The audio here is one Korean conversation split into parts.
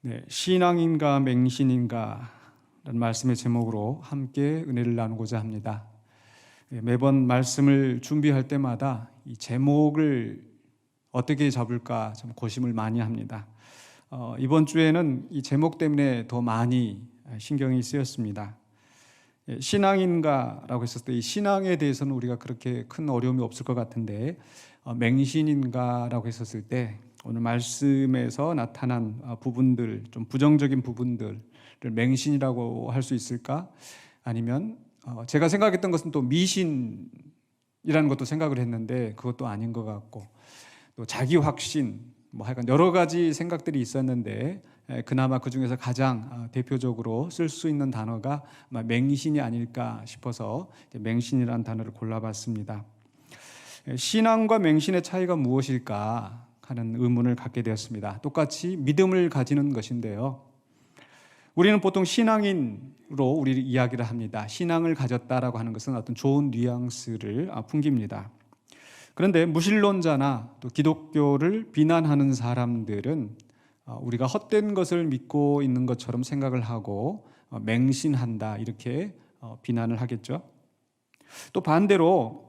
네, 신앙인가 맹신인가 라는 말씀의 제목으로 함께 은혜를 나누고자 합니다. 매번 말씀을 준비할 때마다 이 제목을 어떻게 잡을까 좀 고심을 많이 합니다. 이번 주에는 이 제목 때문에 더 많이 신경이 쓰였습니다. 신앙인가라고 했을 때 이 신앙에 대해서는 우리가 그렇게 큰 어려움이 없을 것 같은데 맹신인가라고 했었을 때 오늘 말씀에서 나타난 부분들, 좀 부정적인 부분들을 맹신이라고 할 수 있을까? 아니면 제가 생각했던 것은 또 미신이라는 것도 생각을 했는데 그것도 아닌 것 같고, 또 자기 확신, 하여간 여러 가지 생각들이 있었는데 그나마 그 중에서 가장 대표적으로 쓸 수 있는 단어가 아마 맹신이 아닐까 싶어서 맹신이라는 단어를 골라봤습니다. 신앙과 맹신의 차이가 무엇일까 하는 의문을 갖게 되었습니다. 똑같이 믿음을 가지는 것인데요. 우리는 보통 신앙인으로 우리 이야기를 합니다. 신앙을 가졌다라고 하는 것은 어떤 좋은 뉘앙스를 풍깁니다. 그런데 무신론자나 또 기독교를 비난하는 사람들은 우리가 헛된 것을 믿고 있는 것처럼 생각을 하고 맹신한다 이렇게 비난을 하겠죠. 또 반대로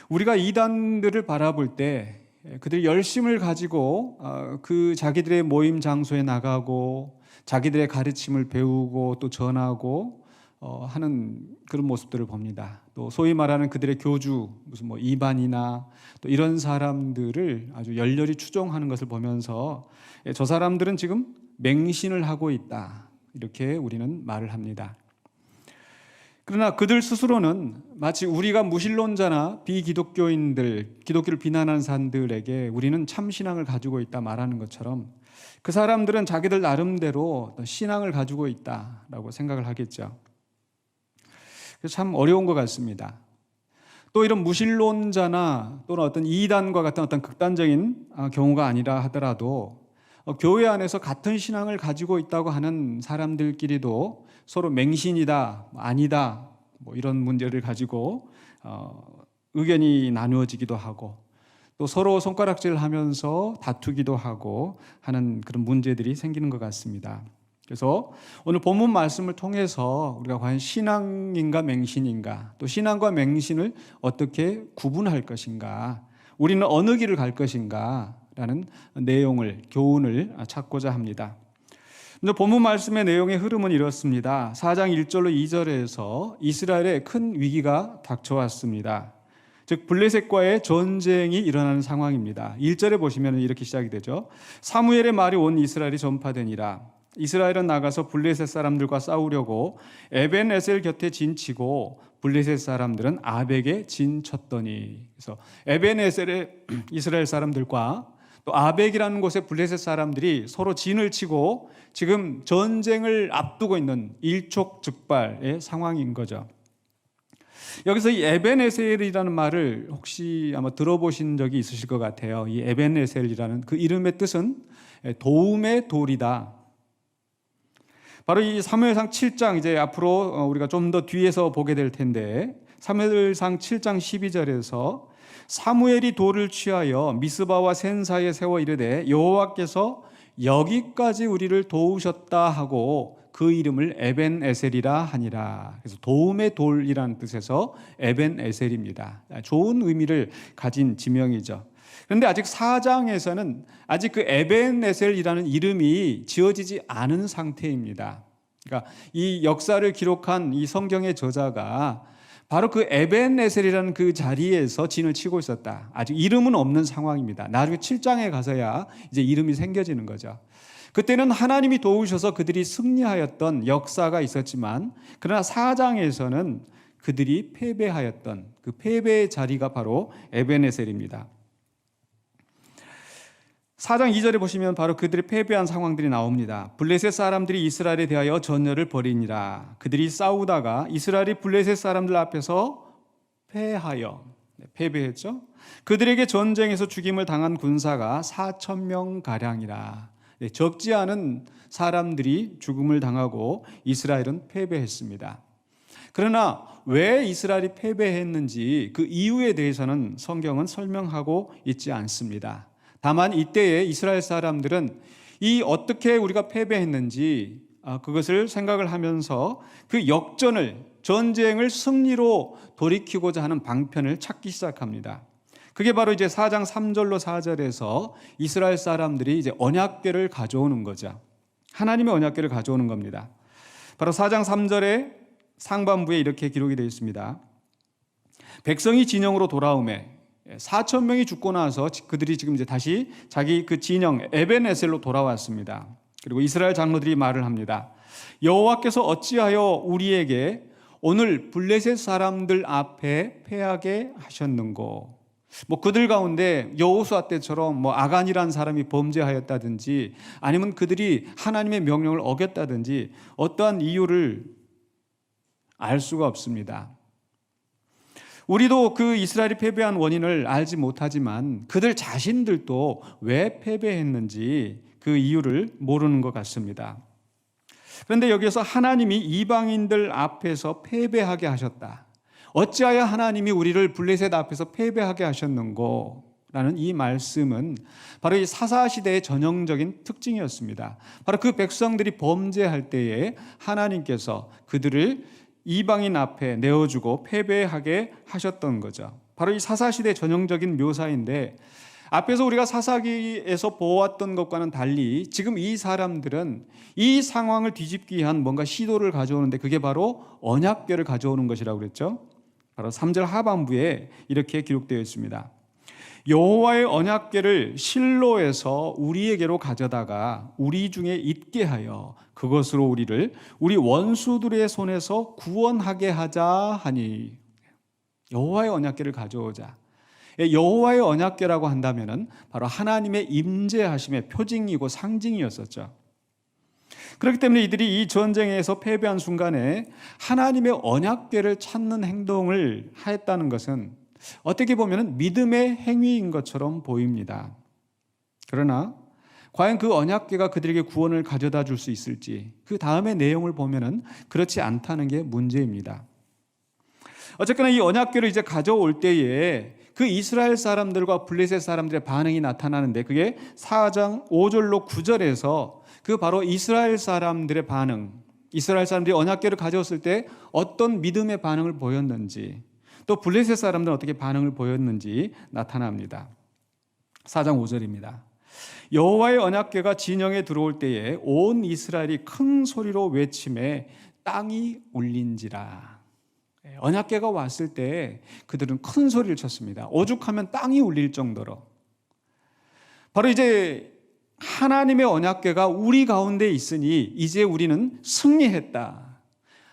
우리가 이단들을 바라볼 때 그들이 열심을 가지고 그 자기들의 모임 장소에 나가고 자기들의 가르침을 배우고 또 전하고 하는 그런 모습들을 봅니다. 또 소위 말하는 그들의 교주, 무슨 이반이나 또 이런 사람들을 아주 열렬히 추종하는 것을 보면서 저 사람들은 지금 맹신을 하고 있다 이렇게 우리는 말을 합니다. 그러나 그들 스스로는 마치 우리가 무신론자나 비기독교인들, 기독교를 비난하는 사람들에게 우리는 참신앙을 가지고 있다 말하는 것처럼 그 사람들은 자기들 나름대로 신앙을 가지고 있다라고 생각을 하겠죠. 그래서 참 어려운 것 같습니다. 또 이런 무신론자나 또는 어떤 이단과 같은 어떤 극단적인 경우가 아니라 하더라도 교회 안에서 같은 신앙을 가지고 있다고 하는 사람들끼리도 서로 맹신이다, 아니다 이런 문제를 가지고 의견이 나누어지기도 하고 또 서로 손가락질하면서 다투기도 하고 하는 그런 문제들이 생기는 것 같습니다. 그래서 오늘 본문 말씀을 통해서 우리가 과연 신앙인가 맹신인가, 또 신앙과 맹신을 어떻게 구분할 것인가, 우리는 어느 길을 갈 것인가 라는 내용을, 교훈을 찾고자 합니다. 본문 말씀의 내용의 흐름은 이렇습니다. 4장 1절로 2절에서 이스라엘에 큰 위기가 닥쳐왔습니다. 즉 블레셋과의 전쟁이 일어나는 상황입니다. 1절에 보시면 이렇게 시작이 되죠. 사무엘의 말이 온 이스라엘이 전파되니라. 이스라엘은 나가서 블레셋 사람들과 싸우려고 에벤에셀 곁에 진치고 블레셋 사람들은 아벡에 진쳤더니. 그래서 에벤에셀의 이스라엘 사람들과 또 아벡이라는 곳에 블레셋 사람들이 서로 진을 치고 지금 전쟁을 앞두고 있는 일촉즉발의 상황인 거죠. 여기서 이 에벤에셀이라는 말을 혹시 아마 들어보신 적이 있으실 것 같아요. 이 에벤에셀이라는 그 이름의 뜻은 도움의 돌이다. 바로 이 사무엘상 7장, 이제 앞으로 우리가 좀 더 뒤에서 보게 될 텐데 사무엘상 7장 12절에서 사무엘이 돌을 취하여 미스바와 센 사이에 세워 이르되 여호와께서 여기까지 우리를 도우셨다 하고 그 이름을 에벤에셀이라 하니라. 그래서 도움의 돌이라는 뜻에서 에벤에셀입니다. 좋은 의미를 가진 지명이죠. 그런데 아직 4장에서는 아직 그 에벤에셀이라는 이름이 지어지지 않은 상태입니다. 그러니까 이 역사를 기록한 이 성경의 저자가 바로 그 에벤에셀이라는 그 자리에서 진을 치고 있었다. 아직 이름은 없는 상황입니다. 나중에 7장에 가서야 이제 이름이 생겨지는 거죠. 그때는 하나님이 도우셔서 그들이 승리하였던 역사가 있었지만 그러나 4장에서는 그들이 패배하였던 그 패배의 자리가 바로 에벤에셀입니다. 4장 2절에 보시면 바로 그들의 패배한 상황들이 나옵니다. 블레셋 사람들이 이스라엘에 대하여 전열을 벌이니라. 그들이 싸우다가 이스라엘이 블레셋 사람들 앞에서 패배했죠. 그들에게 전쟁에서 죽임을 당한 군사가 4,000명 가량이라. 적지 않은 사람들이 죽음을 당하고 이스라엘은 패배했습니다. 그러나 왜 이스라엘이 패배했는지 그 이유에 대해서는 성경은 설명하고 있지 않습니다. 다만 이때에 이스라엘 사람들은 이 어떻게 우리가 패배했는지 그것을 생각을 하면서 그 전쟁을 승리로 돌이키고자 하는 방편을 찾기 시작합니다. 그게 바로 이제 4장 3절로 4절에서 이스라엘 사람들이 이제 언약궤를 가져오는 거죠. 하나님의 언약궤를 가져오는 겁니다. 바로 4장 3절의 상반부에 이렇게 기록이 되어 있습니다. 백성이 진영으로 돌아오매 4천 명이 죽고 나서 그들이 지금 이제 다시 자기 그 진영 에벤에셀로 돌아왔습니다. 그리고 이스라엘 장로들이 말을 합니다. 여호와께서 어찌하여 우리에게 오늘 블레셋 사람들 앞에 패하게 하셨는고. 그들 가운데 여호수아 때처럼 아간이라는 사람이 범죄하였다든지 아니면 그들이 하나님의 명령을 어겼다든지 어떠한 이유를 알 수가 없습니다. 우리도 그 이스라엘이 패배한 원인을 알지 못하지만 그들 자신들도 왜 패배했는지 그 이유를 모르는 것 같습니다. 그런데 여기에서 하나님이 이방인들 앞에서 패배하게 하셨다. 어찌하여 하나님이 우리를 블레셋 앞에서 패배하게 하셨는고? 라는 이 말씀은 바로 이 사사시대의 전형적인 특징이었습니다. 바로 그 백성들이 범죄할 때에 하나님께서 그들을 이방인 앞에 내어주고 패배하게 하셨던 거죠. 바로 이 사사시대의 전형적인 묘사인데 앞에서 우리가 사사기에서 보았던 것과는 달리 지금 이 사람들은 이 상황을 뒤집기 위한 뭔가 시도를 가져오는데 그게 바로 언약궤를 가져오는 것이라고 그랬죠. 바로 3절 하반부에 이렇게 기록되어 있습니다. 여호와의 언약궤를 실로에서 우리에게로 가져다가 우리 중에 있게 하여 그것으로 우리를 우리 원수들의 손에서 구원하게 하자 하니. 여호와의 언약궤를 가져오자. 여호와의 언약궤라고 한다면은 바로 하나님의 임재하심의 표징이고 상징이었었죠. 그렇기 때문에 이들이 이 전쟁에서 패배한 순간에 하나님의 언약궤를 찾는 행동을 하였다는 것은 어떻게 보면 믿음의 행위인 것처럼 보입니다. 그러나 과연 그 언약궤가 그들에게 구원을 가져다 줄 수 있을지 그 다음의 내용을 보면은 그렇지 않다는 게 문제입니다. 어쨌거나 이 언약궤를 이제 가져올 때에 그 이스라엘 사람들과 블레셋 사람들의 반응이 나타나는데 그게 4장 5절로 9절에서 그 바로 이스라엘 사람들의 반응, 이스라엘 사람들이 언약궤를 가져왔을 때 어떤 믿음의 반응을 보였는지 또 블레셋 사람들은 어떻게 반응을 보였는지 나타납니다. 4장 5절입니다. 여호와의 언약궤가 진영에 들어올 때에 온 이스라엘이 큰 소리로 외치매 땅이 울린지라. 언약궤가 왔을 때 그들은 큰 소리를 쳤습니다. 오죽하면 땅이 울릴 정도로. 바로 이제 하나님의 언약궤가 우리 가운데 있으니 이제 우리는 승리했다.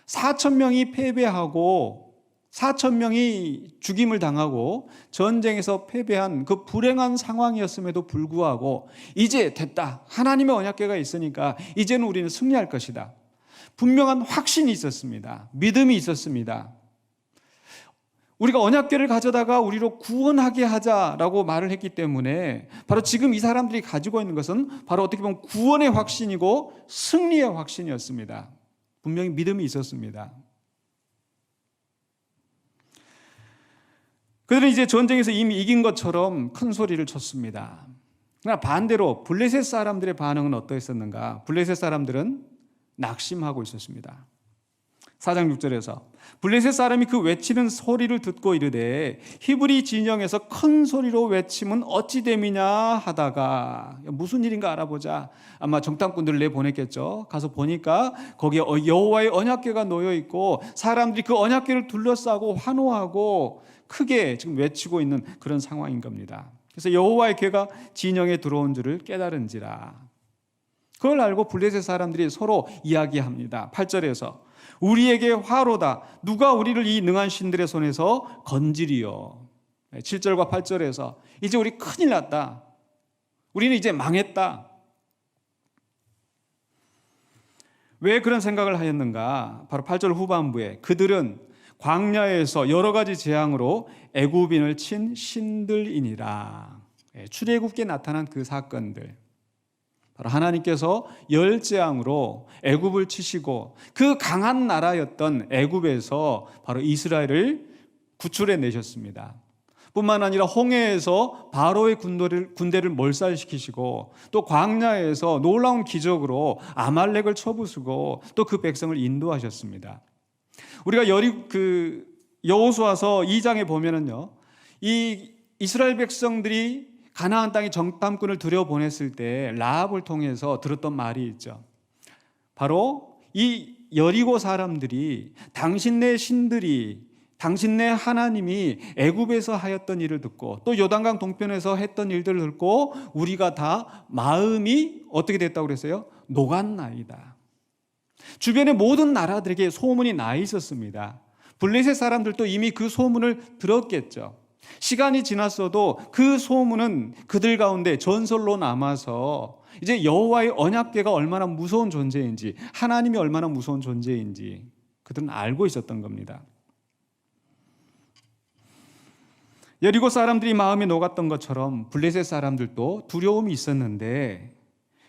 4천 명이 패배하고 4천 명이 죽임을 당하고 전쟁에서 패배한 그 불행한 상황이었음에도 불구하고 이제 됐다. 하나님의 언약궤가 있으니까 이제는 우리는 승리할 것이다. 분명한 확신이 있었습니다. 믿음이 있었습니다. 우리가 언약궤를 가져다가 우리로 구원하게 하자라고 말을 했기 때문에 바로 지금 이 사람들이 가지고 있는 것은 바로 어떻게 보면 구원의 확신이고 승리의 확신이었습니다. 분명히 믿음이 있었습니다. 그들은 이제 전쟁에서 이미 이긴 것처럼 큰 소리를 쳤습니다. 그러나 반대로 블레셋 사람들의 반응은 어떠했었는가? 블레셋 사람들은 낙심하고 있었습니다. 4장 6절에서 블레셋 사람이 그 외치는 소리를 듣고 이르되 히브리 진영에서 큰 소리로 외치면 어찌 됨이냐 하다가 무슨 일인가 알아보자. 아마 정탐꾼들을 내보냈겠죠. 가서 보니까 거기에 여호와의 언약궤가 놓여 있고 사람들이 그 언약궤를 둘러싸고 환호하고 크게 지금 외치고 있는 그런 상황인 겁니다. 그래서 여호와의 궤가 진영에 들어온 줄을 깨달은지라. 그걸 알고 블레셋 사람들이 서로 이야기합니다. 8절에서 우리에게 화로다. 누가 우리를 이 능한 신들의 손에서 건지리요. 7절과 8절에서 이제 우리 큰일 났다. 우리는 이제 망했다. 왜 그런 생각을 하였는가? 바로 8절 후반부에 그들은 광야에서 여러 가지 재앙으로 애굽인을 친 신들이니라. 출애굽기에 나타난 그 사건들. 바로 하나님께서 열 재앙으로 애굽을 치시고 그 강한 나라였던 애굽에서 바로 이스라엘을 구출해 내셨습니다. 뿐만 아니라 홍해에서 바로의 군대를 몰살시키시고 또 광야에서 놀라운 기적으로 아말렉을 쳐부수고 또 그 백성을 인도하셨습니다. 우리가 여호수아서 2장에 보면은요, 이 이스라엘 백성들이 가나안 땅에 정탐꾼을 들여보냈을 때 라합을 통해서 들었던 말이 있죠. 바로 이 여리고 사람들이 당신네 신들이, 당신네 하나님이 애굽에서 하였던 일을 듣고 또 요단강 동편에서 했던 일들을 듣고 우리가 다 마음이 어떻게 됐다고 그랬어요? 녹았나이다. 주변의 모든 나라들에게 소문이 나 있었습니다. 블레셋 사람들도 이미 그 소문을 들었겠죠. 시간이 지났어도 그 소문은 그들 가운데 전설로 남아서 이제 여호와의 언약궤가 얼마나 무서운 존재인지, 하나님이 얼마나 무서운 존재인지 그들은 알고 있었던 겁니다. 여리고 사람들이 마음이 녹았던 것처럼 블레셋 사람들도 두려움이 있었는데,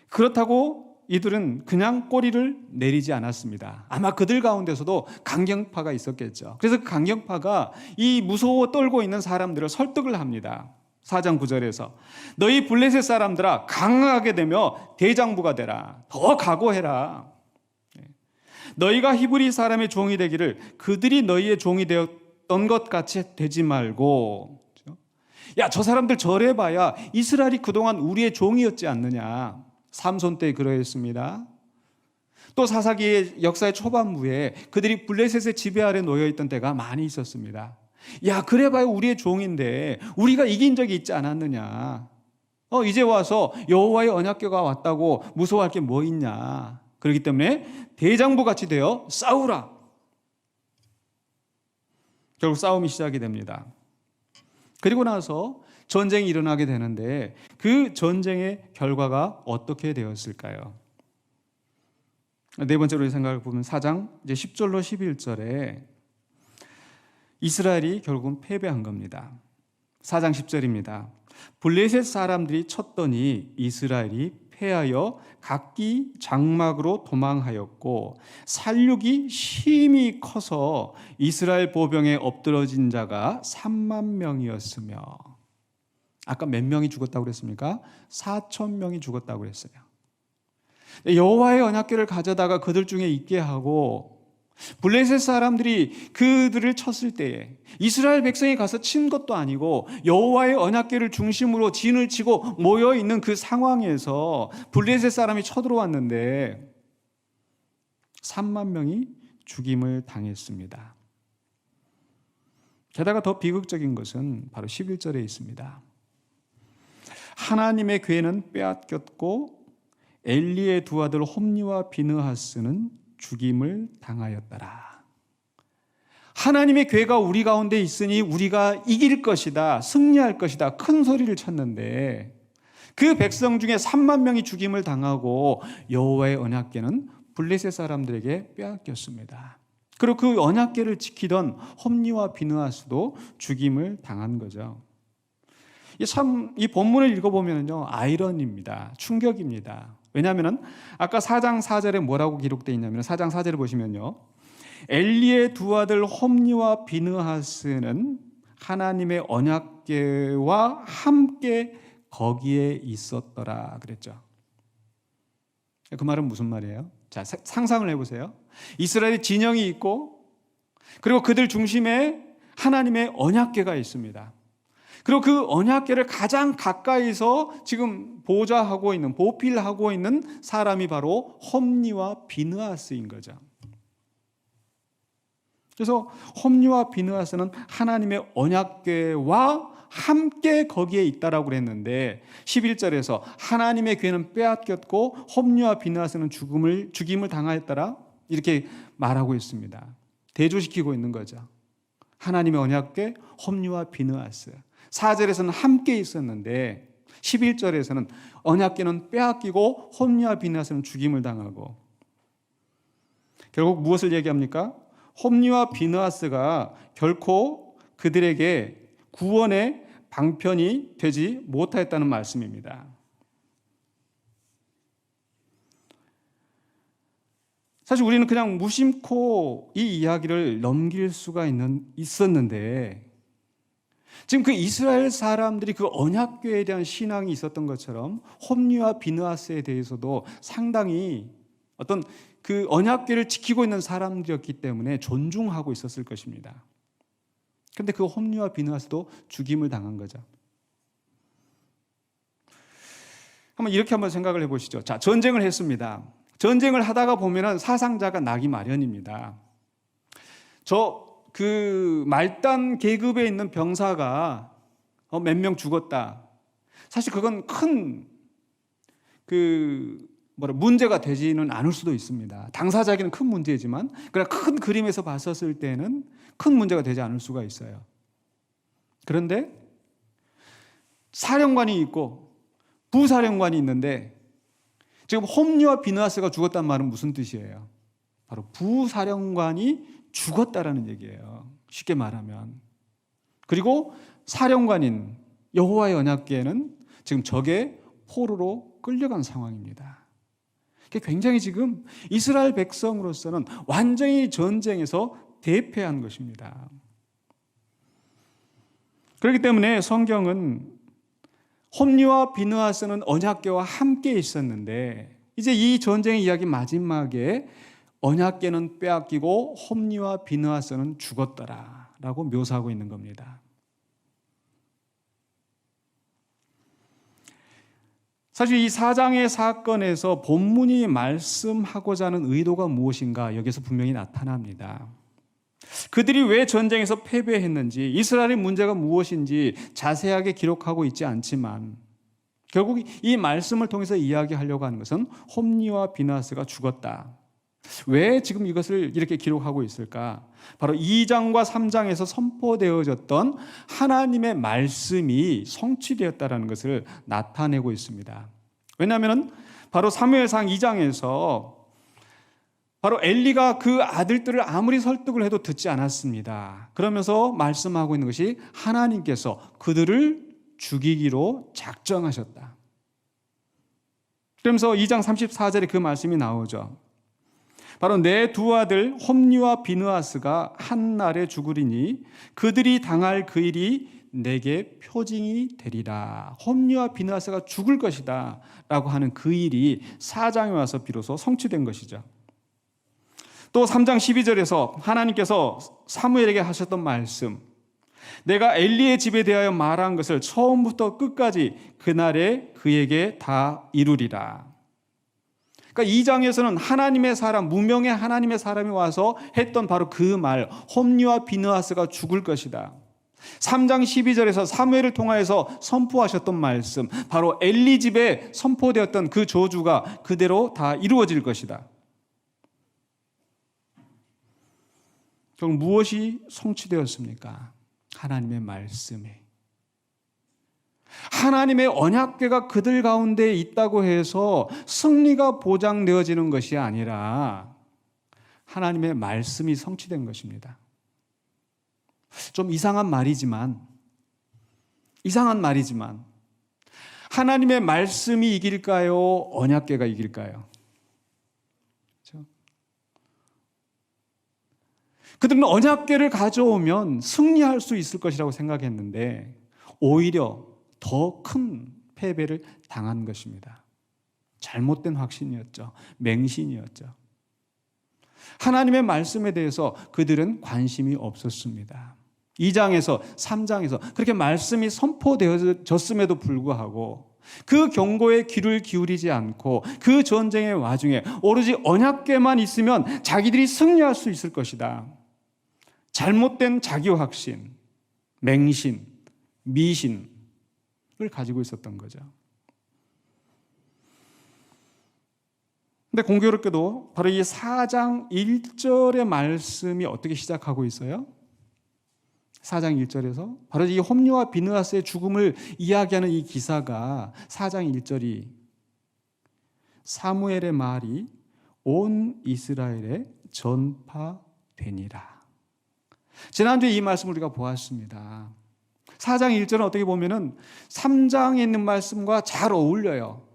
그렇다고 이들은 그냥 꼬리를 내리지 않았습니다. 아마 그들 가운데서도 강경파가 있었겠죠. 그래서 그 강경파가 이 무서워 떨고 있는 사람들을 설득을 합니다. 4장 9절에서 너희 블레셋 사람들아, 강하게 되며 대장부가 되라. 더 각오해라. 너희가 히브리 사람의 종이 되기를 그들이 너희의 종이 되었던 것 같이 되지 말고, 야, 저 사람들 저래봐야 이스라엘이 그동안 우리의 종이었지 않느냐. 삼손 때 그러했습니다. 또 사사기의 역사의 초반부에 그들이 블레셋의 지배 아래 놓여있던 때가 많이 있었습니다. 야, 그래봐야 우리의 종인데 우리가 이긴 적이 있지 않았느냐. 이제 와서 여호와의 언약궤가 왔다고 무서워할 게 뭐 있냐. 그렇기 때문에 대장부같이 되어 싸우라. 결국 싸움이 시작이 됩니다. 그리고 나서 전쟁이 일어나게 되는데 그 전쟁의 결과가 어떻게 되었을까요? 네 번째로 생각해 보면 4장 이제 10절로 11절에 이스라엘이 결국은 패배한 겁니다. 4장 10절입니다. 블레셋 사람들이 쳤더니 이스라엘이 패하여 각기 장막으로 도망하였고 살육이 심히 커서 이스라엘 보병에 엎드러진 자가 3만 명이었으며, 아까 몇 명이 죽었다고 그랬습니까? 4천 명이 죽었다고 그랬어요. 여호와의 언약궤를 가져다가 그들 중에 있게 하고 블레셋 사람들이 그들을 쳤을 때에 이스라엘 백성이 가서 친 것도 아니고 여호와의 언약궤를 중심으로 진을 치고 모여있는 그 상황에서 블레셋 사람이 쳐들어왔는데 3만 명이 죽임을 당했습니다. 게다가 더 비극적인 것은 바로 11절에 있습니다. 하나님의 궤는 빼앗겼고 엘리의 두 아들 홈니와 비느하스는 죽임을 당하였더라. 하나님의 궤가 우리 가운데 있으니 우리가 이길 것이다, 승리할 것이다, 큰 소리를 쳤는데 그 백성 중에 3만 명이 죽임을 당하고 여호와의 언약궤는 블레셋 사람들에게 빼앗겼습니다. 그리고 그 언약궤를 지키던 홈니와 비느하스도 죽임을 당한 거죠. 이 본문을 읽어보면요, 아이러니입니다. 충격입니다. 왜냐하면 아까 4장 4절에 뭐라고 기록되어 있냐면 4장 4절을 보시면요, 엘리의 두 아들 홈니와 비느하스는 하나님의 언약궤와 함께 거기에 있었더라 그랬죠. 그 말은 무슨 말이에요? 자, 상상을 해보세요. 이스라엘의 진영이 있고 그리고 그들 중심에 하나님의 언약궤가 있습니다. 그리고 그 언약궤를 가장 가까이서 지금 보필하고 있는 사람이 바로 홈니와 비느하스인 거죠. 그래서 홈니와 비느하스는 하나님의 언약궤와 함께 거기에 있다라고 그랬는데 11절에서 하나님의 궤는 빼앗겼고 홈니와 비느하스는 죽임을 당하였더라 이렇게 말하고 있습니다. 대조시키고 있는 거죠. 하나님의 언약궤, 홈니와 비느하스. 4절에서는 함께 있었는데 11절에서는 언약궤는 빼앗기고 홈니와 비느하스는 죽임을 당하고, 결국 무엇을 얘기합니까? 홈니와 비느하스가 결코 그들에게 구원의 방편이 되지 못하였다는 말씀입니다. 사실 우리는 그냥 무심코 이 이야기를 넘길 수가 있었는데 지금 그 이스라엘 사람들이 그 언약궤에 대한 신앙이 있었던 것처럼 홈리와 비느하스에 대해서도 상당히 어떤 그 언약궤를 지키고 있는 사람들이었기 때문에 존중하고 있었을 것입니다. 그런데 그 홈리와 비느하스도 죽임을 당한 거죠. 한번 생각을 해보시죠. 자, 전쟁을 했습니다. 전쟁을 하다가 보면은 사상자가 나기 마련입니다. 그 말단 계급에 있는 병사가 몇 명 죽었다. 사실 그건 큰 문제가 되지는 않을 수도 있습니다. 당사자에게는 큰 문제지만 그러나 큰 그림에서 봤었을 때는 큰 문제가 되지 않을 수가 있어요. 그런데 사령관이 있고 부사령관이 있는데 지금 홈리와 비느하스가 죽었단 말은 무슨 뜻이에요? 바로 부사령관이 죽었다라는 얘기예요. 쉽게 말하면. 그리고 사령관인 여호와의 언약궤는 지금 적의 포로로 끌려간 상황입니다. 굉장히 지금 이스라엘 백성으로서는 완전히 전쟁에서 대패한 것입니다. 그렇기 때문에 성경은 홈리와 비느하스는 언약궤와 함께 있었는데 이제 이 전쟁의 이야기 마지막에 언약궤는 빼앗기고 홈리와 비느하스는 죽었더라라고 묘사하고 있는 겁니다. 사실 이 4장의 사건에서 본문이 말씀하고자 하는 의도가 무엇인가 여기서 분명히 나타납니다. 그들이 왜 전쟁에서 패배했는지, 이스라엘의 문제가 무엇인지 자세하게 기록하고 있지 않지만 결국 이 말씀을 통해서 이야기하려고 하는 것은 홈리와 비느하스가 죽었다. 왜 지금 이것을 이렇게 기록하고 있을까? 바로 2장과 3장에서 선포되어졌던 하나님의 말씀이 성취되었다는 것을 나타내고 있습니다. 왜냐하면 바로 사무엘상 2장에서 바로 엘리가 그 아들들을 아무리 설득을 해도 듣지 않았습니다. 그러면서 말씀하고 있는 것이 하나님께서 그들을 죽이기로 작정하셨다. 그러면서 2장 34절에 그 말씀이 나오죠. 바로 내 두 아들 홈리와 비느하스가 한 날에 죽으리니 그들이 당할 그 일이 내게 표징이 되리라. 홈리와 비느하스가 죽을 것이다 라고 하는 그 일이 4장에 와서 비로소 성취된 것이죠. 또 3장 12절에서 하나님께서 사무엘에게 하셨던 말씀, 내가 엘리의 집에 대하여 말한 것을 처음부터 끝까지 그날에 그에게 다 이루리라. 그러니까 2장에서는 하나님의 사람, 무명의 하나님의 사람이 와서 했던 바로 그 말, 홈리와 비느하스가 죽을 것이다. 3장 12절에서 사무엘을 통하여서 선포하셨던 말씀, 바로 엘리 집에 선포되었던 그 저주가 그대로 다 이루어질 것이다. 결국 무엇이 성취되었습니까? 하나님의 말씀에. 하나님의 언약궤가 그들 가운데 있다고 해서 승리가 보장되어지는 것이 아니라 하나님의 말씀이 성취된 것입니다. 좀 이상한 말이지만 하나님의 말씀이 이길까요? 언약궤가 이길까요? 그렇죠? 그들은 언약궤를 가져오면 승리할 수 있을 것이라고 생각했는데 오히려 더 큰 패배를 당한 것입니다. 잘못된 확신이었죠. 맹신이었죠. 하나님의 말씀에 대해서 그들은 관심이 없었습니다. 2장에서 3장에서 그렇게 말씀이 선포되어졌음에도 불구하고 그 경고에 귀를 기울이지 않고 그 전쟁의 와중에 오로지 언약궤만 있으면 자기들이 승리할 수 있을 것이다. 잘못된 자기 확신, 맹신, 미신을 가지고 있었던 거죠. 근데 공교롭게도 바로 이 4장 1절의 말씀이 어떻게 시작하고 있어요? 4장 1절에서 바로 이 홈리와 비느하스의 죽음을 이야기하는 이 기사가 4장 1절이 사무엘의 말이 온 이스라엘에 전파되니라. 지난주에 이 말씀을 우리가 보았습니다. 4장 1절은 어떻게 보면은 3장에 있는 말씀과 잘 어울려요.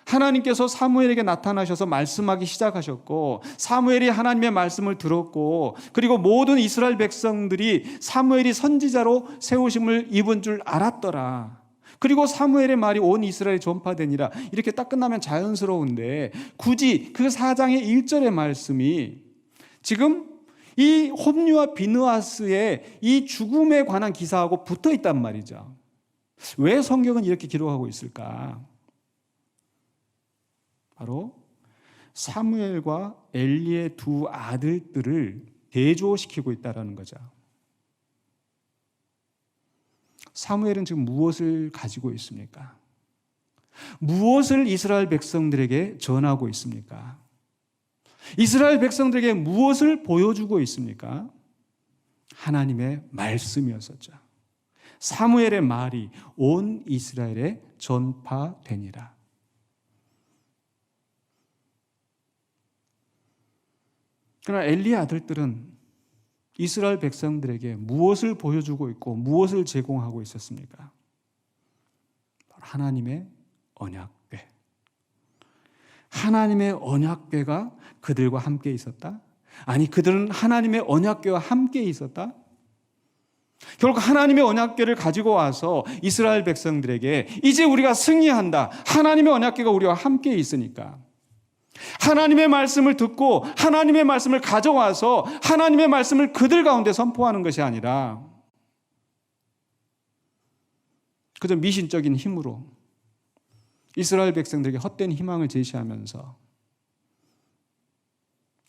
하나님께서 사무엘에게 나타나셔서 말씀하기 시작하셨고, 사무엘이 하나님의 말씀을 들었고, 그리고 모든 이스라엘 백성들이 사무엘이 선지자로 세우심을 입은 줄 알았더라. 그리고 사무엘의 말이 온 이스라엘에 전파되니라. 이렇게 딱 끝나면 자연스러운데, 굳이 그 4장의 1절의 말씀이 지금 이 홈리와 비느하스의 이 죽음에 관한 기사하고 붙어 있단 말이죠. 왜 성경은 이렇게 기록하고 있을까? 바로 사무엘과 엘리의 두 아들들을 대조시키고 있다는 거죠. 사무엘은 지금 무엇을 가지고 있습니까? 무엇을 이스라엘 백성들에게 전하고 있습니까? 이스라엘 백성들에게 무엇을 보여주고 있습니까? 하나님의 말씀이었었죠. 사무엘의 말이 온 이스라엘에 전파되니라. 그러나 엘리의 아들들은 이스라엘 백성들에게 무엇을 보여주고 있고 무엇을 제공하고 있었습니까? 바로 하나님의 언약궤. 하나님의 언약궤가 그들과 함께 있었다? 아니, 그들은 하나님의 언약궤와 함께 있었다? 결국 하나님의 언약궤를 가지고 와서 이스라엘 백성들에게 이제 우리가 승리한다. 하나님의 언약궤가 우리와 함께 있으니까. 하나님의 말씀을 듣고 하나님의 말씀을 가져와서 하나님의 말씀을 그들 가운데 선포하는 것이 아니라 그저 미신적인 힘으로 이스라엘 백성들에게 헛된 희망을 제시하면서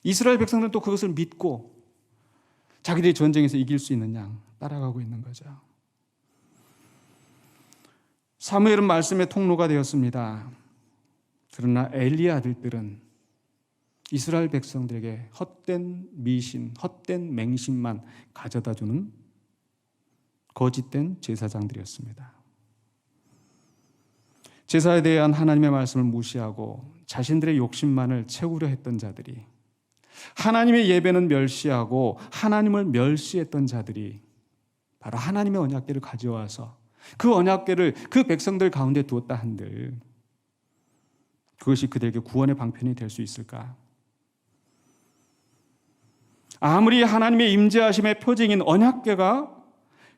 이스라엘 백성들은 또 그것을 믿고 자기들이 전쟁에서 이길 수 있는 양 따라가고 있는 거죠. 사무엘은 말씀의 통로가 되었습니다. 그러나 엘리의 아들들은 이스라엘 백성들에게 헛된 미신, 헛된 맹신만 가져다주는 거짓된 제사장들이었습니다. 제사에 대한 하나님의 말씀을 무시하고 자신들의 욕심만을 채우려 했던 자들이, 하나님의 예배는 멸시하고 하나님을 멸시했던 자들이 바로 하나님의 언약궤를 가져와서 그 언약궤를 그 백성들 가운데 두었다 한들 그것이 그들에게 구원의 방편이 될 수 있을까? 아무리 하나님의 임재하심의 표징인 언약궤가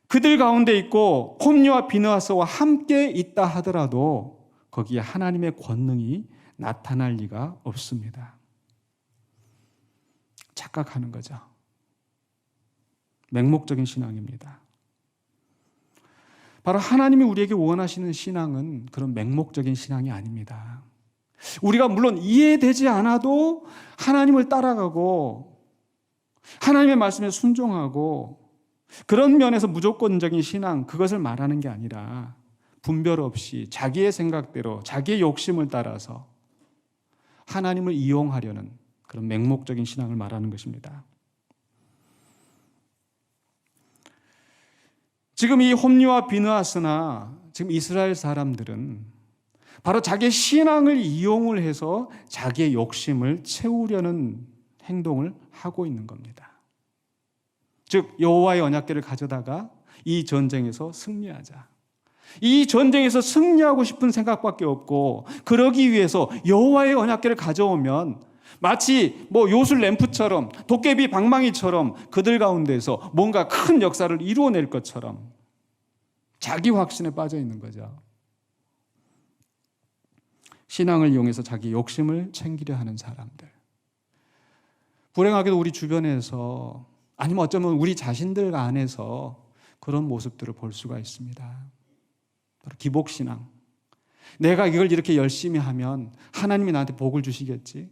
그들 가운데 있고 홈리와 비느하스와 함께 있다 하더라도 거기에 하나님의 권능이 나타날 리가 없습니다. 착각하는 거죠. 맹목적인 신앙입니다. 바로 하나님이 우리에게 원하시는 신앙은 그런 맹목적인 신앙이 아닙니다. 우리가 물론 이해되지 않아도 하나님을 따라가고 하나님의 말씀에 순종하고 그런 면에서 무조건적인 신앙, 그것을 말하는 게 아니라 분별 없이 자기의 생각대로 자기의 욕심을 따라서 하나님을 이용하려는 그런 맹목적인 신앙을 말하는 것입니다. 지금 이 홈리와 비느하스나 지금 이스라엘 사람들은 바로 자기의 신앙을 이용을 해서 자기의 욕심을 채우려는 행동을 하고 있는 겁니다. 즉 여호와의 언약궤를 가져다가 이 전쟁에서 승리하자. 이 전쟁에서 승리하고 싶은 생각밖에 없고, 그러기 위해서 여호와의 언약궤를 가져오면 마치 요술 램프처럼 도깨비 방망이처럼 그들 가운데서 뭔가 큰 역사를 이루어낼 것처럼 자기 확신에 빠져 있는 거죠. 신앙을 이용해서 자기 욕심을 챙기려 하는 사람들. 불행하게도 우리 주변에서, 아니면 어쩌면 우리 자신들 안에서 그런 모습들을 볼 수가 있습니다. 바로 기복신앙. 내가 이걸 이렇게 열심히 하면 하나님이 나한테 복을 주시겠지.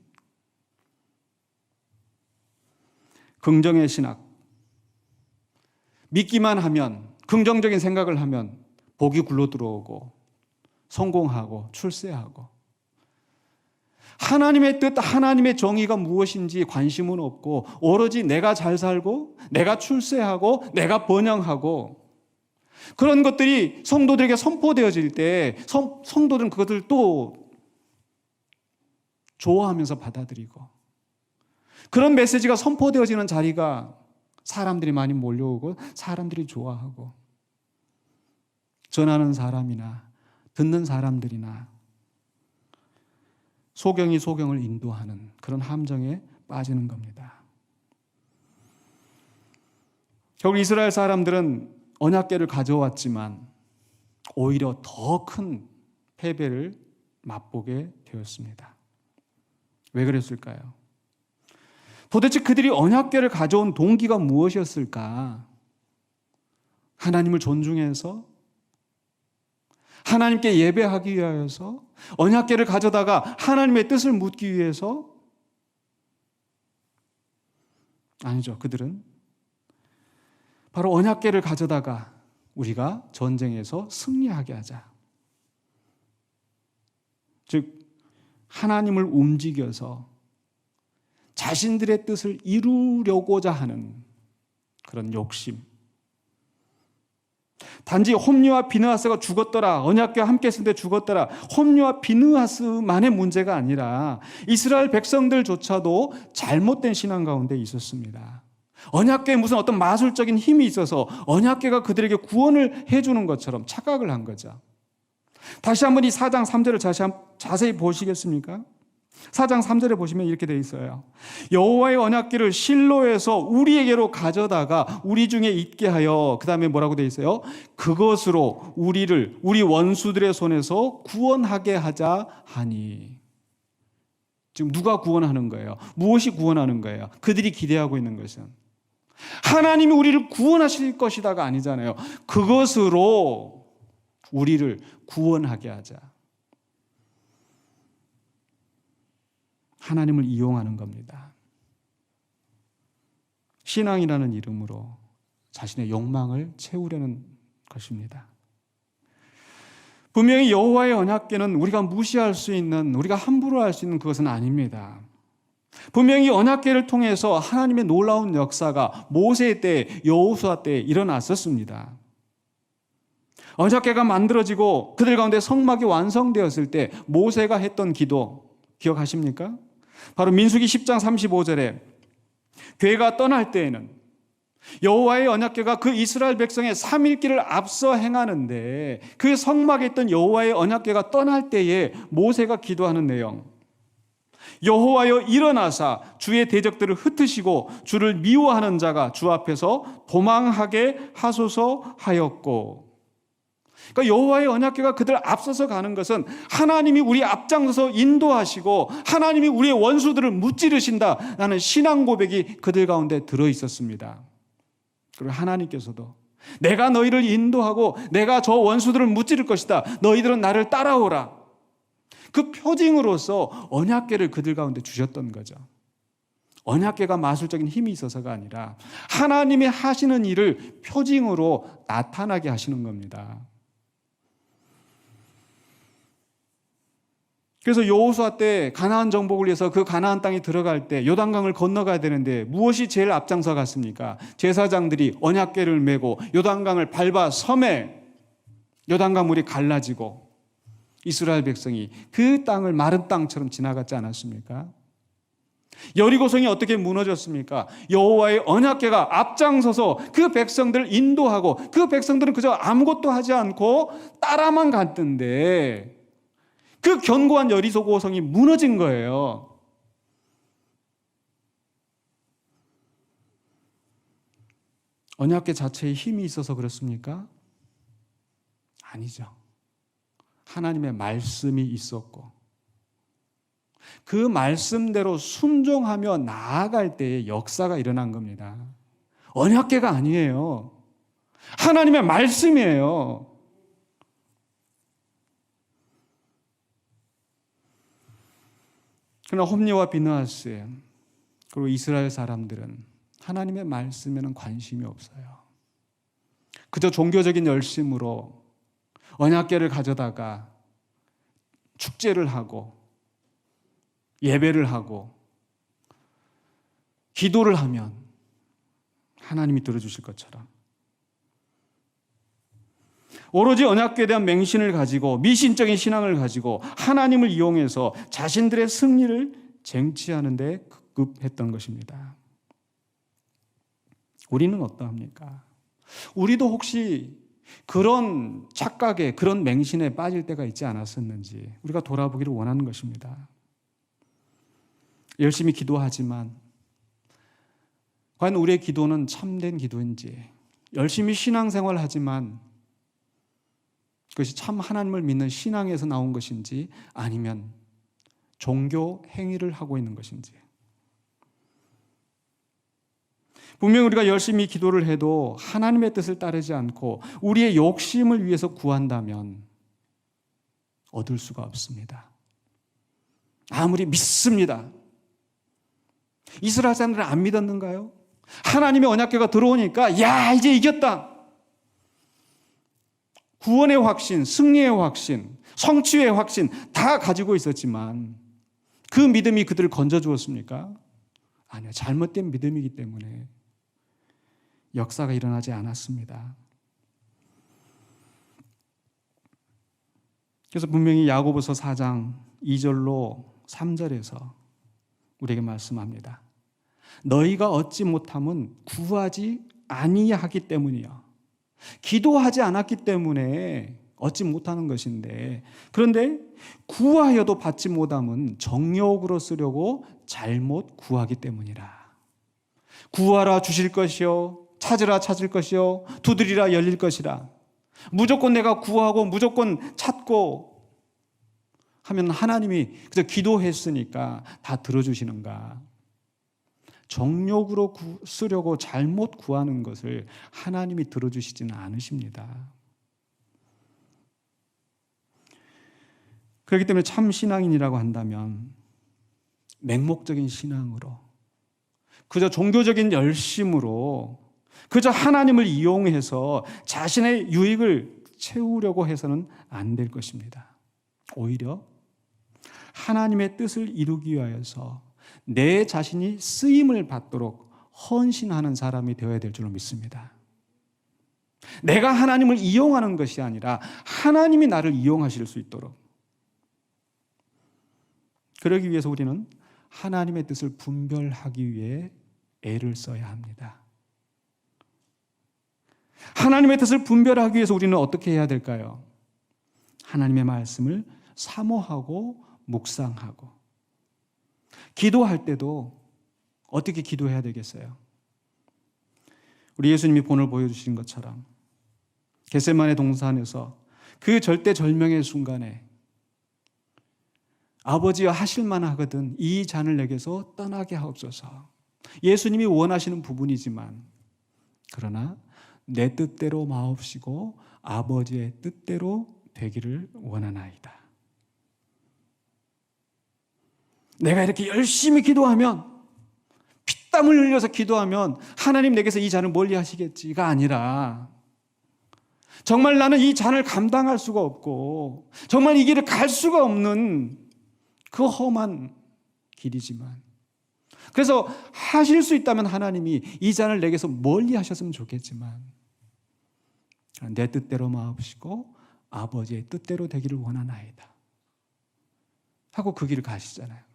긍정의 신학. 믿기만 하면, 긍정적인 생각을 하면 복이 굴러 들어오고 성공하고 출세하고, 하나님의 뜻, 하나님의 정의가 무엇인지 관심은 없고 오로지 내가 잘 살고 내가 출세하고 내가 번영하고, 그런 것들이 성도들에게 선포되어질 때 성도들은 그것을 또 좋아하면서 받아들이고, 그런 메시지가 선포되어지는 자리가 사람들이 많이 몰려오고 사람들이 좋아하고, 전하는 사람이나 듣는 사람들이나 소경이 소경을 인도하는 그런 함정에 빠지는 겁니다. 결국 이스라엘 사람들은 언약궤를 가져왔지만 오히려 더 큰 패배를 맛보게 되었습니다. 왜 그랬을까요? 도대체 그들이 언약궤를 가져온 동기가 무엇이었을까? 하나님을 존중해서, 하나님께 예배하기 위하여서, 언약궤를 가져다가 하나님의 뜻을 묻기 위해서? 아니죠. 그들은 바로 언약궤를 가져다가 우리가 전쟁에서 승리하게 하자. 즉 하나님을 움직여서 자신들의 뜻을 이루려고자 하는 그런 욕심. 단지 홈리와 비느하스가 죽었더라, 언약궤와 함께 있을 때 죽었더라, 홈리와 비느하스만의 문제가 아니라 이스라엘 백성들조차도 잘못된 신앙 가운데 있었습니다. 언약궤에 무슨 어떤 마술적인 힘이 있어서 언약궤가 그들에게 구원을 해주는 것처럼 착각을 한 거죠. 다시 한번 이 4장 3절을 자세히 보시겠습니까? 4장 3절에 보시면 이렇게 되어 있어요. 여호와의 언약궤를 실로에서 우리에게로 가져다가 우리 중에 있게 하여, 그 다음에 뭐라고 되어 있어요? 그것으로 우리 원수들의 손에서 구원하게 하자 하니. 지금 누가 구원하는 거예요? 무엇이 구원하는 거예요? 그들이 기대하고 있는 것은 하나님이 우리를 구원하실 것이다가 아니잖아요. 그것으로 우리를 구원하게 하자. 하나님을 이용하는 겁니다. 신앙이라는 이름으로 자신의 욕망을 채우려는 것입니다. 분명히 여호와의 언약궤는 우리가 무시할 수 있는, 우리가 함부로 할 수 있는 그것은 아닙니다. 분명히 언약궤를 통해서 하나님의 놀라운 역사가 모세 때, 여호수아 때 일어났었습니다. 언약궤가 만들어지고 그들 가운데 성막이 완성되었을 때 모세가 했던 기도 기억하십니까? 바로 민수기 10장 35절에 궤가 떠날 때에는 여호와의 언약궤가 그 이스라엘 백성의 3일길을 앞서 행하는데 그 성막에 있던 여호와의 언약궤가 떠날 때에 모세가 기도하는 내용, 여호와여 일어나사 주의 대적들을 흩으시고 주를 미워하는 자가 주 앞에서 도망하게 하소서 하였고. 그러니까 여호와의 언약궤가 그들 앞서서 가는 것은 하나님이 우리 앞장서서 인도하시고 하나님이 우리의 원수들을 무찌르신다라는 신앙 고백이 그들 가운데 들어있었습니다. 그리고 하나님께서도 내가 너희를 인도하고 내가 저 원수들을 무찌를 것이다, 너희들은 나를 따라오라, 그 표징으로서 언약궤를 그들 가운데 주셨던 거죠. 언약궤가 마술적인 힘이 있어서가 아니라 하나님이 하시는 일을 표징으로 나타나게 하시는 겁니다. 그래서 여호수아 때 가나안 정복을 위해서 그 가나안 땅에 들어갈 때 요단강을 건너가야 되는데 무엇이 제일 앞장서 갔습니까? 제사장들이 언약궤를 메고 요단강을 밟아 섬에 요단강 물이 갈라지고 이스라엘 백성이 그 땅을 마른 땅처럼 지나갔지 않았습니까? 여리고성이 어떻게 무너졌습니까? 여호와의 언약궤가 앞장서서 그 백성들을 인도하고 그 백성들은 그저 아무것도 하지 않고 따라만 갔던데 그 견고한 여리고성이 무너진 거예요. 언약궤 자체에 힘이 있어서 그렇습니까? 아니죠. 하나님의 말씀이 있었고 그 말씀대로 순종하며 나아갈 때에 역사가 일어난 겁니다. 언약궤가 아니에요. 하나님의 말씀이에요. 그러나 홈리와 비느하스 그리고 이스라엘 사람들은 하나님의 말씀에는 관심이 없어요. 그저 종교적인 열심으로 언약궤를 가져다가 축제를 하고 예배를 하고 기도를 하면 하나님이 들어주실 것처럼 오로지 언약궤에 대한 맹신을 가지고 미신적인 신앙을 가지고 하나님을 이용해서 자신들의 승리를 쟁취하는 데 급급했던 것입니다. 우리는 어떠합니까? 우리도 혹시 그런 착각에, 그런 맹신에 빠질 때가 있지 않았었는지 우리가 돌아보기를 원하는 것입니다. 열심히 기도하지만 과연 우리의 기도는 참된 기도인지, 열심히 신앙생활을 하지만 그것이 참 하나님을 믿는 신앙에서 나온 것인지, 아니면 종교 행위를 하고 있는 것인지. 분명히 우리가 열심히 기도를 해도 하나님의 뜻을 따르지 않고 우리의 욕심을 위해서 구한다면 얻을 수가 없습니다. 아무리 믿습니다. 이스라엘 사람들은 안 믿었는가요? 하나님의 언약궤가 들어오니까 야, 이제 이겼다. 구원의 확신, 승리의 확신, 성취의 확신 다 가지고 있었지만 그 믿음이 그들을 건져주었습니까? 아니요. 잘못된 믿음이기 때문에 역사가 일어나지 않았습니다. 그래서 분명히 야고보서 4장 2절로 3절에서 우리에게 말씀합니다. 너희가 얻지 못함은 구하지 아니하기 때문이요. 기도하지 않았기 때문에 얻지 못하는 것인데, 그런데 구하여도 받지 못함은 정욕으로 쓰려고 잘못 구하기 때문이라. 구하라 주실 것이요, 찾으라 찾을 것이요, 두드리라 열릴 것이라. 무조건 내가 구하고 무조건 찾고 하면 하나님이 그저 기도했으니까 다 들어주시는가? 정욕으로 쓰려고 잘못 구하는 것을 하나님이 들어주시지는 않으십니다. 그렇기 때문에 참 신앙인이라고 한다면 맹목적인 신앙으로, 그저 종교적인 열심으로, 그저 하나님을 이용해서 자신의 유익을 채우려고 해서는 안 될 것입니다. 오히려 하나님의 뜻을 이루기 위하여서 내 자신이 쓰임을 받도록 헌신하는 사람이 되어야 될 줄로 믿습니다. 내가 하나님을 이용하는 것이 아니라 하나님이 나를 이용하실 수 있도록, 그러기 위해서 우리는 하나님의 뜻을 분별하기 위해 애를 써야 합니다. 하나님의 뜻을 분별하기 위해서 우리는 어떻게 해야 될까요? 하나님의 말씀을 사모하고 묵상하고, 기도할 때도 어떻게 기도해야 되겠어요? 우리 예수님이 본을 보여주신 것처럼 겟세마네 동산에서 그 절대절명의 순간에 아버지여 하실 만하거든 이 잔을 내게서 떠나게 하옵소서. 예수님이 원하시는 부분이지만, 그러나 내 뜻대로 마옵시고 아버지의 뜻대로 되기를 원하나이다. 내가 이렇게 열심히 기도하면, 피땀을 흘려서 기도하면 하나님 내게서 이 잔을 멀리 하시겠지가 아니라, 정말 나는 이 잔을 감당할 수가 없고 정말 이 길을 갈 수가 없는 그 험한 길이지만, 그래서 하실 수 있다면 하나님이 이 잔을 내게서 멀리 하셨으면 좋겠지만 내 뜻대로 마옵시고 아버지의 뜻대로 되기를 원하나이다 하고 그 길을 가시잖아요.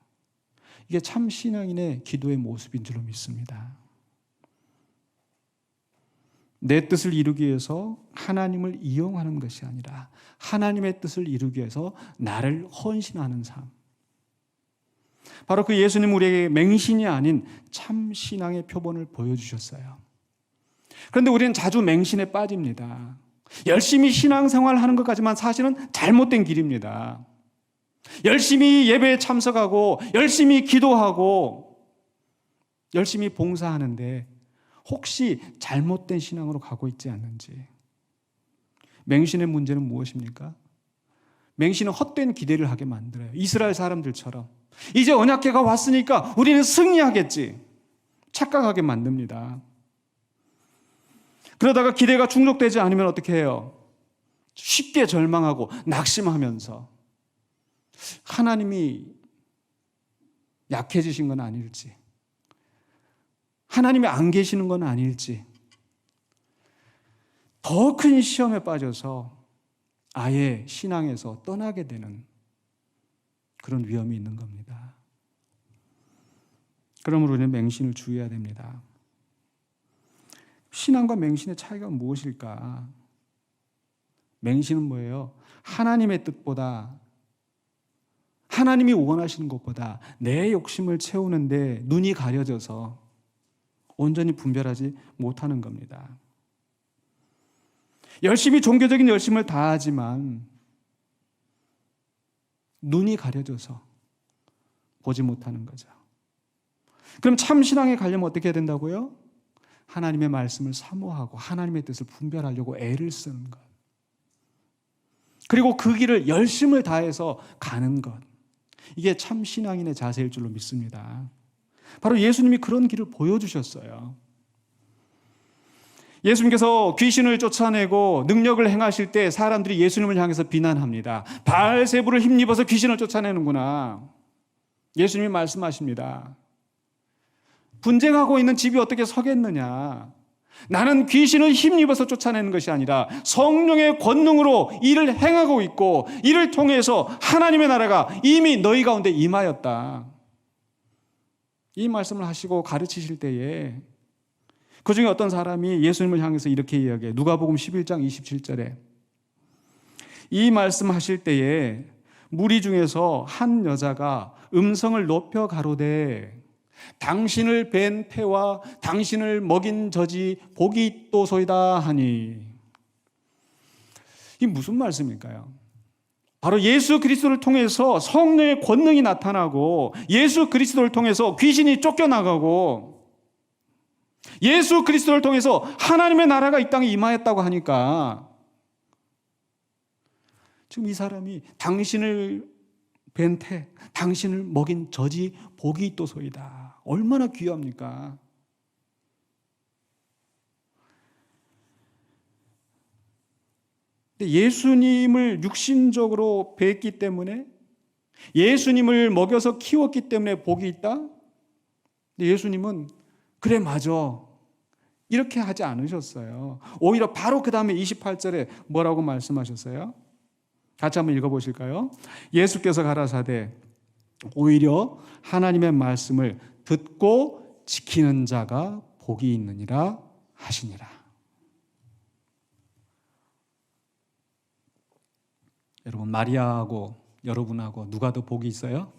이게 참 신앙인의 기도의 모습인 줄로 믿습니다. 내 뜻을 이루기 위해서 하나님을 이용하는 것이 아니라 하나님의 뜻을 이루기 위해서 나를 헌신하는 삶. 바로 그 예수님 우리에게 맹신이 아닌 참 신앙의 표본을 보여주셨어요. 그런데 우리는 자주 맹신에 빠집니다. 열심히 신앙생활하는 것까지만 사실은 잘못된 길입니다. 열심히 예배에 참석하고 열심히 기도하고 열심히 봉사하는데 혹시 잘못된 신앙으로 가고 있지 않는지. 맹신의 문제는 무엇입니까? 맹신은 헛된 기대를 하게 만들어요. 이스라엘 사람들처럼 이제 언약궤가 왔으니까 우리는 승리하겠지 착각하게 만듭니다. 그러다가 기대가 충족되지 않으면 어떻게 해요? 쉽게 절망하고 낙심하면서 하나님이 약해지신 건 아닐지, 하나님이 안 계시는 건 아닐지, 더 큰 시험에 빠져서 아예 신앙에서 떠나게 되는 그런 위험이 있는 겁니다. 그러므로 우리는 맹신을 주의해야 됩니다. 신앙과 맹신의 차이가 무엇일까? 맹신은 뭐예요? 하나님의 뜻보다 하나님이 원하시는 것보다 내 욕심을 채우는데 눈이 가려져서 온전히 분별하지 못하는 겁니다. 열심히 종교적인 열심을 다하지만 눈이 가려져서 보지 못하는 거죠. 그럼 참 신앙에 가려면 어떻게 해야 된다고요? 하나님의 말씀을 사모하고 하나님의 뜻을 분별하려고 애를 쓰는 것. 그리고 그 길을 열심을 다해서 가는 것. 이게 참 신앙인의 자세일 줄로 믿습니다. 바로 예수님이 그런 길을 보여주셨어요. 예수님께서 귀신을 쫓아내고 능력을 행하실 때 사람들이 예수님을 향해서 비난합니다. 바알세불을 힘입어서 귀신을 쫓아내는구나. 예수님이 말씀하십니다. 분쟁하고 있는 집이 어떻게 서겠느냐. 나는 귀신을 힘입어서 쫓아내는 것이 아니라 성령의 권능으로 일을 행하고 있고 이를 통해서 하나님의 나라가 이미 너희 가운데 임하였다. 이 말씀을 하시고 가르치실 때에 그 중에 어떤 사람이 예수님을 향해서 이렇게 이야기해요. 누가복음 11장 27절에 이 말씀하실 때에 무리 중에서 한 여자가 음성을 높여 가로되 당신을 뵌 태와 당신을 먹인 젖이 복이 있도소이다 하니. 이게 무슨 말씀일까요? 바로 예수 그리스도를 통해서 성령의 권능이 나타나고 예수 그리스도를 통해서 귀신이 쫓겨나가고 예수 그리스도를 통해서 하나님의 나라가 이 땅에 임하였다고 하니까 지금 이 사람이 당신을 뵌 태, 당신을 먹인 젖이 복이 있도소이다. 얼마나 귀합니까? 근데 예수님을 육신적으로 뵀기 때문에 예수님을 먹여서 키웠기 때문에 복이 있다? 근데 예수님은 그래 맞아. 이렇게 하지 않으셨어요. 오히려 바로 그 다음에 28절에 뭐라고 말씀하셨어요? 같이 한번 읽어보실까요? 예수께서 가라사대 오히려 하나님의 말씀을 듣고 지키는 자가 복이 있느니라 하시니라. 여러분 마리아하고 여러분하고 누가 더 복이 있어요?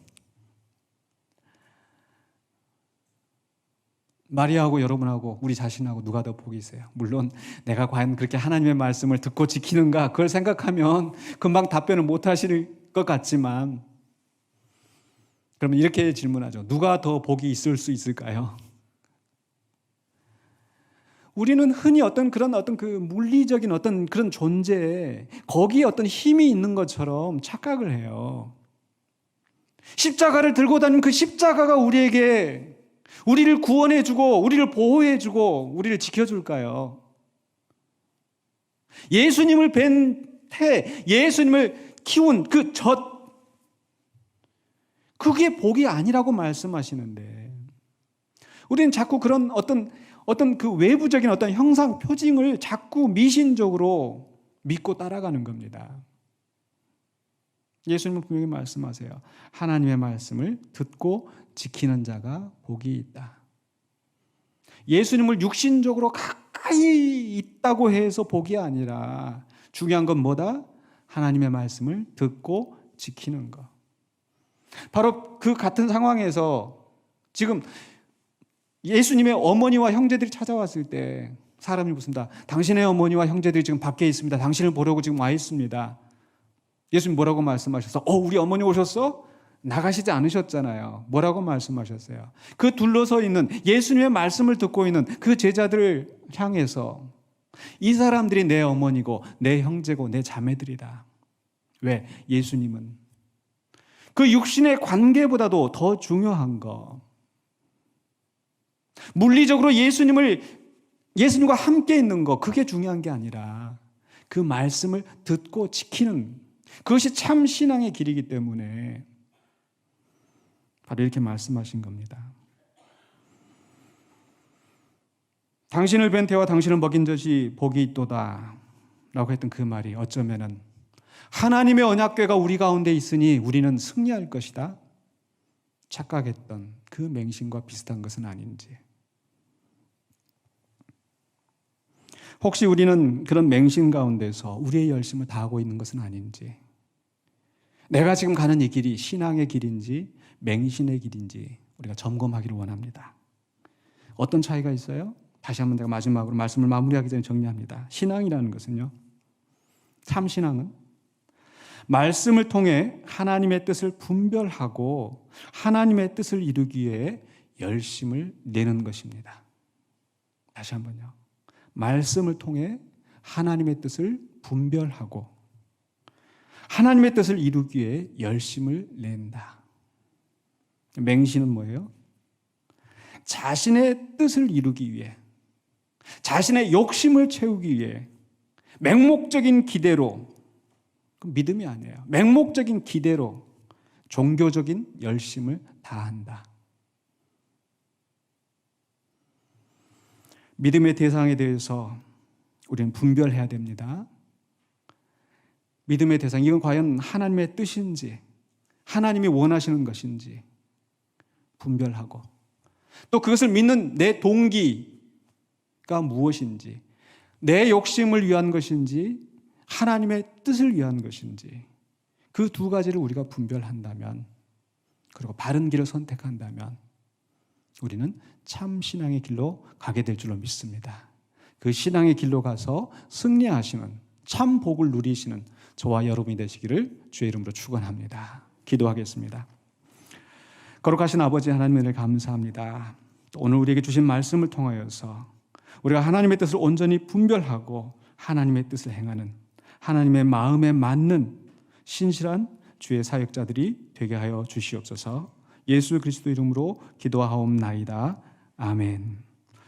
마리아하고 여러분하고 우리 자신하고 누가 더 복이 있어요? 물론 내가 과연 그렇게 하나님의 말씀을 듣고 지키는가 그걸 생각하면 금방 답변을 못 하실 것 같지만 그러면 이렇게 질문하죠. 누가 더 복이 있을 수 있을까요? 우리는 흔히 어떤 그 물리적인 어떤 그런 존재에 거기에 어떤 힘이 있는 것처럼 착각을 해요. 십자가를 들고 다니는 그 십자가가 우리를 구원해주고 우리를 보호해주고 우리를 지켜줄까요? 예수님을 뵌 태, 예수님을 키운 그 젖, 그게 복이 아니라고 말씀하시는데 우리는 자꾸 그런 어떤 그 외부적인 어떤 형상 표징을 자꾸 미신적으로 믿고 따라가는 겁니다. 예수님은 분명히 말씀하세요. 하나님의 말씀을 듣고 지키는 자가 복이 있다. 예수님을 육신적으로 가까이 있다고 해서 복이 아니라 중요한 건 뭐다? 하나님의 말씀을 듣고 지키는 것. 바로 그 같은 상황에서 지금 예수님의 어머니와 형제들이 찾아왔을 때 사람이 묻습니다. 당신의 어머니와 형제들이 지금 밖에 있습니다. 당신을 보려고 지금 와 있습니다. 예수님 뭐라고 말씀하셨어? 우리 어머니 오셨어? 나가시지 않으셨잖아요. 뭐라고 말씀하셨어요? 그 둘러서 있는 예수님의 말씀을 듣고 있는 그 제자들을 향해서 이 사람들이 내 어머니고 내 형제고 내 자매들이다. 왜? 예수님은 그 육신의 관계보다도 더 중요한 거. 물리적으로 예수님과 함께 있는 거, 그게 중요한 게 아니라 그 말씀을 듣고 지키는 그것이 참 신앙의 길이기 때문에 바로 이렇게 말씀하신 겁니다. 당신을 뵌 태와 당신을 먹인 젖이 복이 있도다 라고 했던 그 말이 어쩌면은 하나님의 언약궤가 우리 가운데 있으니 우리는 승리할 것이다 착각했던 그 맹신과 비슷한 것은 아닌지, 혹시 우리는 그런 맹신 가운데서 우리의 열심을 다하고 있는 것은 아닌지, 내가 지금 가는 이 길이 신앙의 길인지 맹신의 길인지 우리가 점검하기를 원합니다. 어떤 차이가 있어요? 다시 한번 제가 마지막으로 말씀을 마무리하기 전에 정리합니다. 신앙이라는 것은요, 참 신앙은 말씀을 통해 하나님의 뜻을 분별하고 하나님의 뜻을 이루기 위해 열심을 내는 것입니다. 다시 한번요. 말씀을 통해 하나님의 뜻을 분별하고 하나님의 뜻을 이루기 위해 열심을 낸다. 맹신은 뭐예요? 자신의 뜻을 이루기 위해, 자신의 욕심을 채우기 위해 맹목적인 기대로, 믿음이 아니에요. 맹목적인 기대로 종교적인 열심을 다한다. 믿음의 대상에 대해서 우리는 분별해야 됩니다. 믿음의 대상, 이건 과연 하나님의 뜻인지, 하나님이 원하시는 것인지 분별하고, 또 그것을 믿는 내 동기가 무엇인지, 내 욕심을 위한 것인지 하나님의 뜻을 위한 것인지, 그 두 가지를 우리가 분별한다면, 그리고 바른 길을 선택한다면 우리는 참 신앙의 길로 가게 될 줄로 믿습니다. 그 신앙의 길로 가서 승리하시는, 참 복을 누리시는 저와 여러분이 되시기를 주의 이름으로 축원합니다. 기도하겠습니다. 거룩하신 아버지 하나님, 은혜를 감사합니다. 오늘 우리에게 주신 말씀을 통하여서 우리가 하나님의 뜻을 온전히 분별하고 하나님의 뜻을 행하는, 하나님의 마음에 맞는 신실한 주의 사역자들이 되게 하여 주시옵소서. 예수 그리스도 이름으로 기도하옵나이다. 아멘.